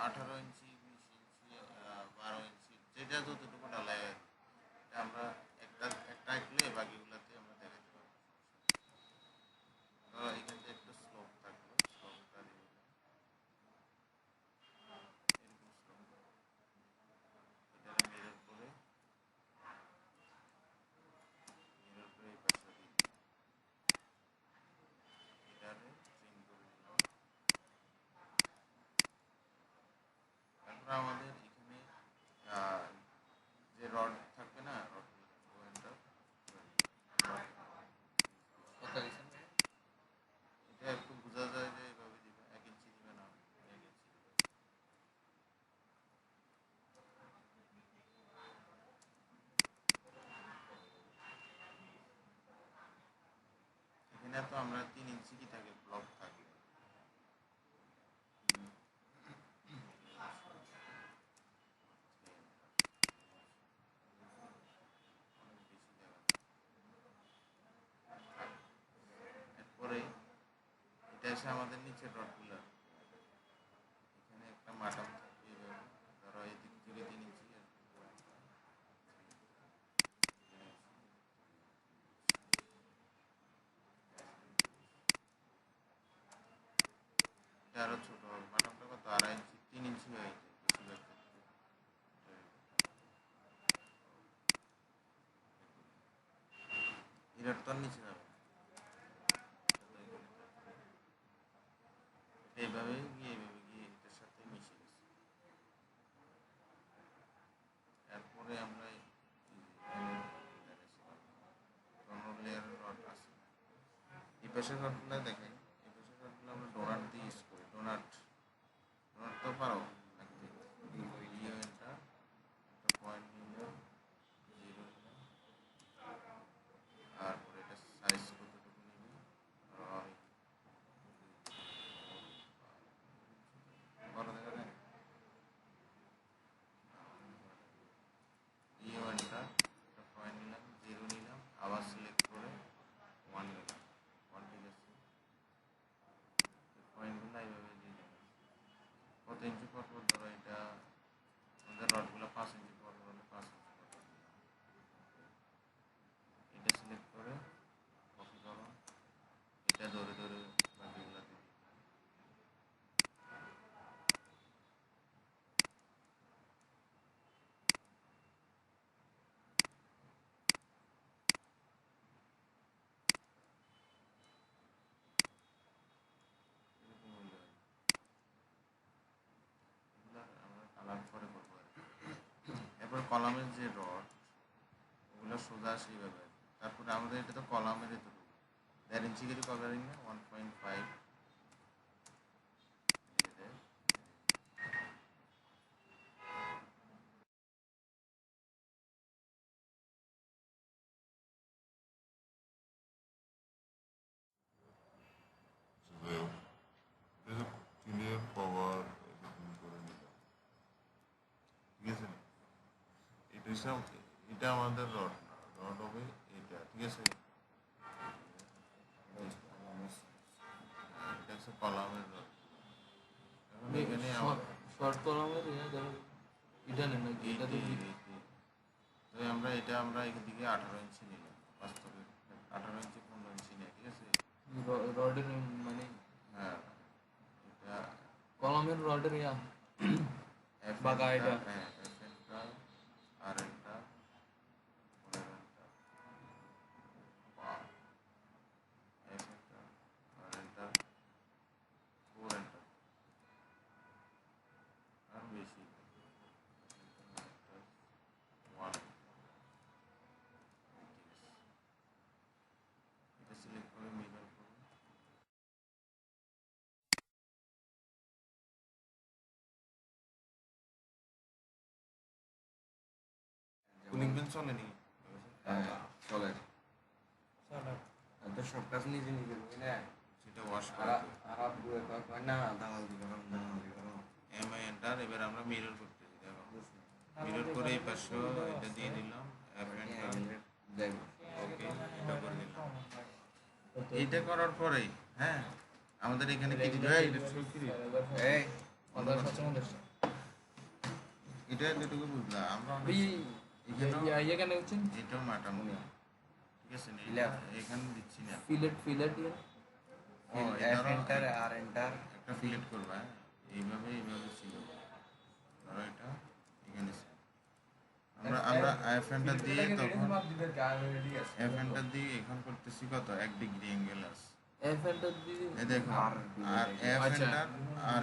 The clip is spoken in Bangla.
18 ইঞ্চি, 20 ইঞ্চি, 12 ইঞ্চি, যেটা যতটুকু ঢালাই হয় এটা আমরা একটা আঁকলে বাকিগুলোতে আমরা দেখাতে পারবো। ধরো এখান থেকে একটু স্লোপ থাকলো, স্লোপটা দিয়ে দিলাম, এরকম স্লোপ এটারে মিরর করে এই পাশটা দিয়ে দিলাম, এটারে ট্রিম করে দিলাম। তারপর আমাদের এখানে যে রড থাকবে না, রড কত দিচ্ছেন? এটা একটু বোঝা যায় যে এইভাবে দিবে, 1 ইঞ্চি দিবে না, 1 ইঞ্চি দিবে। এখানে তো আমরা 3 ইঞ্চি কি থাকে, ব্লক থাকে। এরপরে এটা এসে আমাদের নিচের রডগুলো, এখানে একটা মাটাম থাকবে এইভাবে। ধরো এই দিক থেকে 3 ইঞ্চি, এটা আরো ছোট হবে, মাটামটা কত, 2.5 ইঞ্চি, 3 ইঞ্চি হয়ে যায় বেশিরভাগ ক্ষেত্রে। এটার তো আর নিচে যাবে না, এইভাবে গিয়ে এটার সাথে মিশে গেছে। এরপরে আমরা লেয়ারের রড আছে, এই পাশের রডগুলো দেখেন, এই পাশের রডগুলো আমরা ডোনাট দিয়ে ইউজ করি। ডোনাট তো পারো আঁকতে। এটা একটা পয়েন্ট নিলাম, 0 নিলাম, তারপরে এটা সাইজ কতটুকু নিবি, আমি বড় দেখা যায়, ওয়ানটা একটা পয়েন্ট নিলাম, 0 নিলাম, আবার সিলেক্ট করে 1 নিলাম, 1 ঠিক আছে। পয়েন্টগুলো এইভাবে দিয়ে দিলাম। কত ইঞ্চি পর পর, ধরো এটা আমাদের রডগুলো 5 ইঞ্চি পর পর হলে 5 ইঞ্চি পর পর দিলাম। এটা সিলেক্ট করে কপি করো, এটা ধরে ধরে বাকিগুলো দিয়ে দিলাম। এরকম হইলো আর কি। এগুলো আমরা কালার পরে করবো আর কি। এরপর কলামের যে রড, ওগুলো সোজা সেইভাবে আর কি। তারপরে আমাদের এটা তো কলামের এতটুকু 1.5 ইঞ্চি করে কভারিং না, 1.5 দিয়ে দেয়। টিনের কভার এরকম করে নিলাম, ঠিক আছে। এটা হিসাব, এটা আমাদের রড না, রড হবে এটা, ঠিক আছে। এটা হচ্ছে কলামের রড। এখন এখানে শর্ট কলামের এটা নেন নাকি? এটা তো আমরা এদিকে 18 ইঞ্চি নিলাম, বাস্তবে 18 ইঞ্চি 15 ইঞ্চি নিয়ে, ঠিক আছে। রডের মানে হ্যাঁ, এটা কলামের রডের বাঁকা এটা। হ্যাঁ, এফএনটা, আর একটা 11টা, এফএনটা, আর একটা 4টা, আর বেশি 1, এটা সিলেক্ট করে মিরর করুন। কুলিং ফ্যান চলেনি? হ্যাঁ চলে তো সব কাজ নিজে নিজে করি না, সেটা ওয়াশ করে না দালাল দিবে এমআই এন্টার। এবার আমরা মিরর করতেছি, দেখো মিরর করে এই পাশে এটা দিয়ে দিলাম, এফ এন্টার, ওকে, এটা করে দিলাম। এইটা করার পরেই হ্যাঁ আমাদের এখানে কি দিবে, এটা এই 50 50 এটা যেটুকু বুঝলাম আমরা অনেক ভাই এখানেও ইয়ে কেন হচ্ছেন এটাও মাটামুনি ঠিক আছে না এখানে দিচ্ছি না ফিলেট ইয়ে ও এফ এন্টার আর এন্টার একটা ফিলেট করবা এইভাবে ছিল ধরো এটা এখানে ছিল। আমরা এফ এন্টার দিয়ে তখন এফ এন্টার দিয়ে এখন করতেছি কত 1 ডিগ্রি অ্যাঙ্গেল আছে এফ এন্টার দিয়ে এই দেখো আর আর এফ আচ্ছা। এন্টার আর